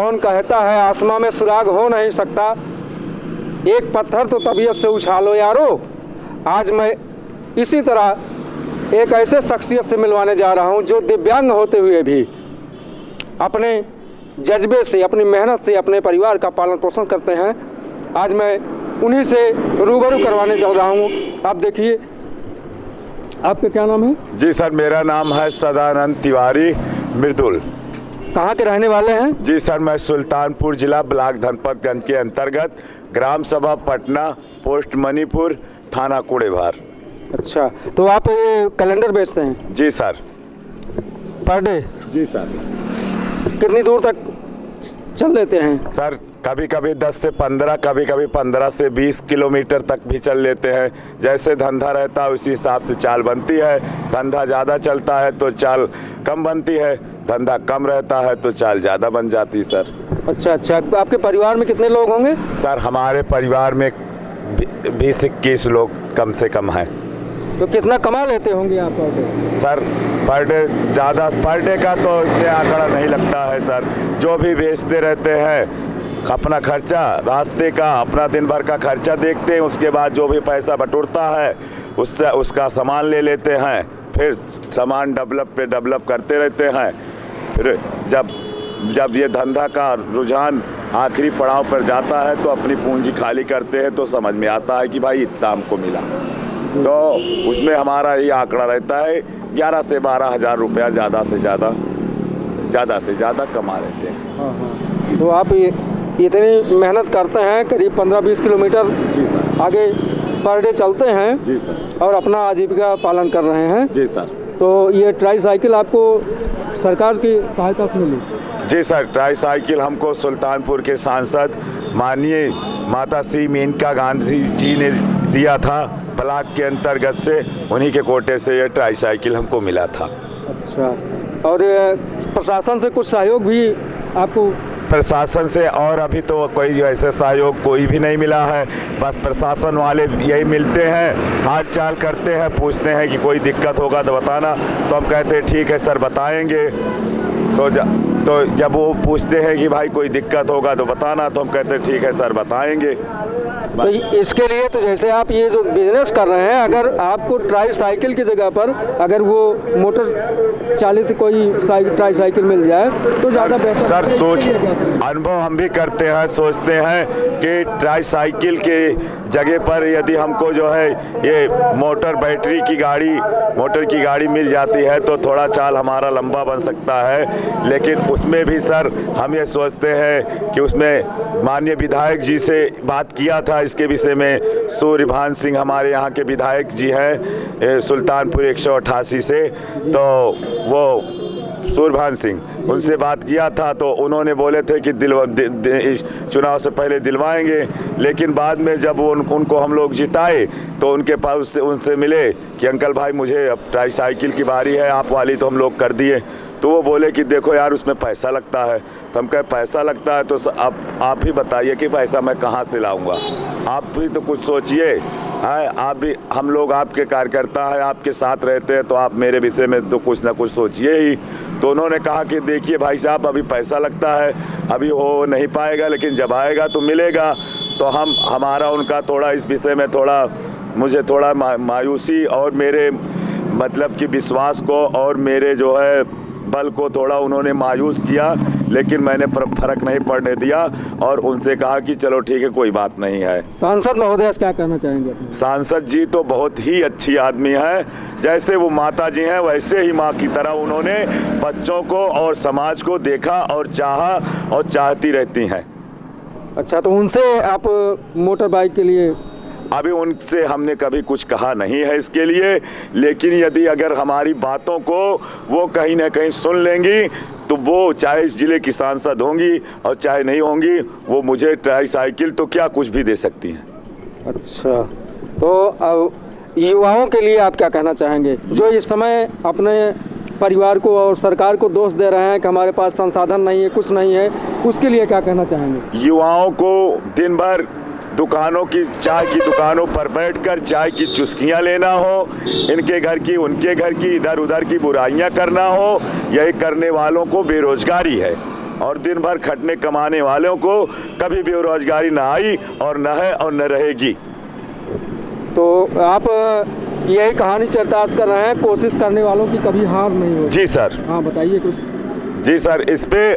कौन कहता है आसमां में सुराग हो नहीं सकता, एक पत्थर तो तबीयत से उछालो यारो। आज मैं इसी तरह एक ऐसे शख्सियत से मिलवाने जा रहा हूं जो दिव्यांग होते हुए भी अपने जज्बे से, अपनी मेहनत से अपने परिवार का पालन पोषण करते हैं। आज मैं उन्हीं से रूबरू करवाने चल रहा हूं। आप देखिए, आपका क्या नाम है? जी सर, मेरा नाम है सदानंद तिवारी मृदुल। कहाँ के रहने वाले हैं? जी सर, मैं सुल्तानपुर जिला ब्लॉक धनपतगंज के अंतर्गत ग्राम सभा पटना, पोस्ट मणिपुर, थाना कुड़ेभार। अच्छा, तो आप ये कैलेंडर बेचते हैं? जी सर। Per day? जी सर। कितनी दूर तक चल लेते हैं? सर कभी कभी 10 से 15, कभी कभी 15 से 20 किलोमीटर तक भी चल लेते हैं। जैसे धंधा रहता है उसी हिसाब से चाल बनती है। धंधा ज़्यादा चलता है तो चाल कम बनती है, धंधा कम रहता है तो चाल ज़्यादा बन जाती है सर। अच्छा, तो आपके परिवार में कितने लोग होंगे? सर हमारे परिवार में 20-21 लोग कम से कम हैं। तो कितना कमा लेते होंगे आप per day? Sir per day ज़्यादा, पर डे का तो इसमें आंकड़ा नहीं लगता है सर। जो भी बेचते रहते हैं अपना खर्चा, रास्ते का अपना दिन भर का खर्चा देखते हैं, उसके बाद जो भी पैसा बटुरता है उससे उसका सामान ले लेते हैं। फिर सामान डेवलप करते रहते हैं। फिर जब ये धंधा का रुझान आखिरी पड़ाव पर जाता है तो अपनी पूंजी खाली करते हैं, तो समझ में आता है कि भाई इतना हमको मिला। तो उसमें हमारा ये आंकड़ा रहता है 11 से 12 हज़ार रुपया ज़्यादा से ज़्यादा कमा लेते हैं। हाँ। तो आप इतनी मेहनत करते हैं, करीब 15-20 किलोमीटर जी सर आगे पर डे चलते हैं। जी सर। और अपना आजीविका पालन कर रहे हैं। जी सर। तो ये ट्राई साइकिल आपको सरकार की सहायता से मिली? जी सर, ट्राई साइकिल हमको सुल्तानपुर के सांसद माननीय माता श्री मेनका गांधी जी ने दिया था। ब्लॉक के अंतर्गत से उन्हीं के कोटे से ये ट्राई साइकिल हमको मिला था। अच्छा, और प्रशासन से कुछ सहयोग भी आपको? प्रशासन से और अभी तो कोई ऐसे सहयोग कोई भी नहीं मिला है। बस प्रशासन वाले यही मिलते हैं, हाल चाल करते हैं, पूछते हैं कि कोई दिक्कत होगा तो बताना। तो हम कहते हैं ठीक है सर बताएंगे। तो जब वो पूछते हैं कि भाई कोई दिक्कत होगा तो बताना, तो हम कहते हैं ठीक है सर बताएंगे। तो इसके लिए तो जैसे आप ये जो बिजनेस कर रहे हैं, अगर आपको ट्राई साइकिल की जगह पर अगर वो मोटर चालित कोई ट्राई साइकिल मिल जाए तो ज़्यादा बेहतर। सर अनुभव हम भी करते हैं, सोचते हैं कि ट्राई साइकिल के जगह पर यदि हमको जो है ये मोटर की गाड़ी मिल जाती है तो थोड़ा चाल हमारा लंबा बन सकता है। लेकिन उसमें भी सर हम ये सोचते हैं कि उसमें माननीय विधायक जी से बात किया था इसके विषय में। सूर्यभान सिंह हमारे यहाँ के विधायक जी हैं सुल्तानपुर 188 से, तो वो सूर्यभान सिंह, उनसे बात किया था तो उन्होंने बोले थे कि चुनाव से पहले दिलवाएंगे। लेकिन बाद में जब उनको हम लोग जिताए तो उनके पास उनसे मिले कि अंकल भाई मुझे अब ट्राई साइकिल की बारी है, आप वाली तो हम लोग कर दिए। तो वो बोले कि देखो यार उसमें पैसा लगता है। तो हम कहे पैसा लगता है तो अब आप ही बताइए कि पैसा मैं कहाँ से लाऊंगा। आप भी तो कुछ सोचिए, है आप भी, हम लोग आपके कार्यकर्ता हैं, आपके साथ रहते हैं, तो आप मेरे विषय में तो कुछ ना कुछ सोचिए ही। तो उन्होंने कहा कि देखिए भाई साहब अभी पैसा लगता है, अभी हो नहीं पाएगा, लेकिन जब आएगा तो मिलेगा। तो हमारा उनका थोड़ा इस विषय में मुझे थोड़ा मायूसी और मेरे मतलब कि विश्वास को और मेरे जो है बल को थोड़ा उन्होंने मायूस किया। लेकिन मैंने फर्क नहीं पड़ने दिया और उनसे कहा कि चलो ठीक है कोई बात नहीं है। सांसद महोदय क्या कहना चाहेंगे? सांसद जी तो बहुत ही अच्छी आदमी है। जैसे वो माता जी हैं वैसे ही माँ की तरह उन्होंने बच्चों को और समाज को देखा और चाहा और चाहती रहती हैं। अच्छा, तो उनसे आप मोटर बाइक के लिए? अभी उनसे हमने कभी कुछ कहा नहीं है इसके लिए, लेकिन यदि अगर हमारी बातों को वो कहीं ना कहीं सुन लेंगी तो वो चाहे इस जिले की सांसद होंगी और चाहे नहीं होंगी, वो मुझे ट्राई साइकिल तो क्या कुछ भी दे सकती हैं। अच्छा, तो युवाओं के लिए आप क्या कहना चाहेंगे जो इस समय अपने परिवार को और सरकार को दोष दे रहे हैं कि हमारे पास संसाधन नहीं है, कुछ नहीं है, उसके लिए क्या कहना चाहेंगे? युवाओं को दिन भर चाय की दुकानों पर बैठकर चाय की चुस्कियां लेना हो, इनके घर की उनके घर की इधर उधर की बुराइयां करना हो, यही करने वालों को बेरोजगारी है। और दिन भर खटने कमाने वालों को कभी बेरोजगारी ना आई और न है और न रहेगी। तो आप यही कहानी चरितार्थ कर रहे हैं, कोशिश करने वालों की कभी हार नहीं होगी। जी सर। हाँ बताइए कुछ। जी सर, इस पे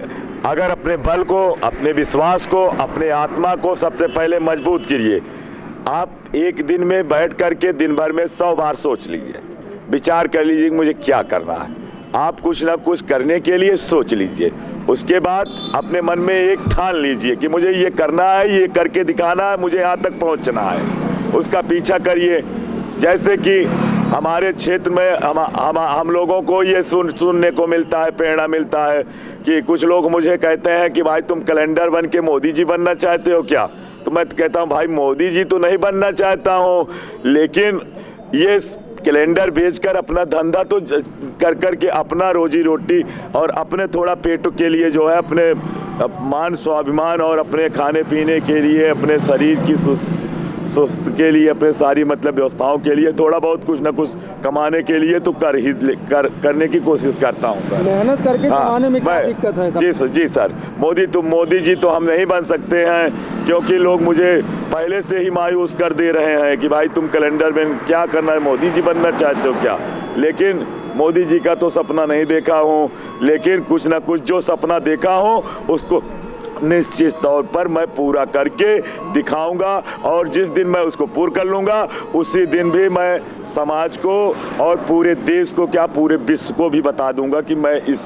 अगर अपने बल को, अपने विश्वास को, अपने आत्मा को सबसे पहले मजबूत कीजिए। आप एक दिन में बैठ करके दिन भर में 100 बार सोच लीजिए, विचार कर लीजिए कि मुझे क्या करना है। आप कुछ ना कुछ करने के लिए सोच लीजिए, उसके बाद अपने मन में एक ठान लीजिए कि मुझे ये करना है, ये करके दिखाना है, मुझे यहाँ तक पहुँचना है, उसका पीछा करिए। जैसे कि हमारे क्षेत्र में हम लोगों को ये सुनने को मिलता है, प्रेरणा मिलता है कि कुछ लोग मुझे कहते हैं कि भाई तुम कैलेंडर बन के मोदी जी बनना चाहते हो क्या? तो मैं कहता हूँ भाई मोदी जी तो नहीं बनना चाहता हूँ, लेकिन ये कैलेंडर बेचकर अपना धंधा तो कर के अपना रोजी रोटी और अपने थोड़ा पेट के लिए जो है, अपने मान स्वाभिमान और अपने खाने पीने के लिए, अपने शरीर की सुस्त के लिए, अपने सारी मतलब व्यवस्थाओं के लिए थोड़ा बहुत कुछ ना कुछ कमाने के लिए तो करने की कोशिश करता हूँ सर। मेहनत करके कमाने में क्या दिक्कत है? जी सर, मोदी जी तो हम नहीं बन सकते हैं, क्योंकि लोग मुझे पहले से ही मायूस कर दे रहे हैं कि भाई तुम कैलेंडर में क्या करना है, मोदी जी बनना चाहते हो क्या? लेकिन मोदी जी का तो सपना नहीं देखा हूँ, लेकिन कुछ ना कुछ जो सपना देखा हो उसको निश्चित तौर पर मैं पूरा करके दिखाऊंगा, और जिस दिन मैं उसको पूरा कर लूँगा उसी दिन भी मैं समाज को और पूरे देश को, क्या पूरे विश्व को भी बता दूंगा कि मैं इस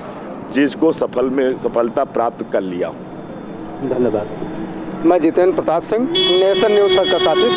चीज़ को सफलता प्राप्त कर लिया हूँ। धन्यवाद। मैं जितेंद्र प्रताप सिंह, नेशन न्यूज़ सच का साथी।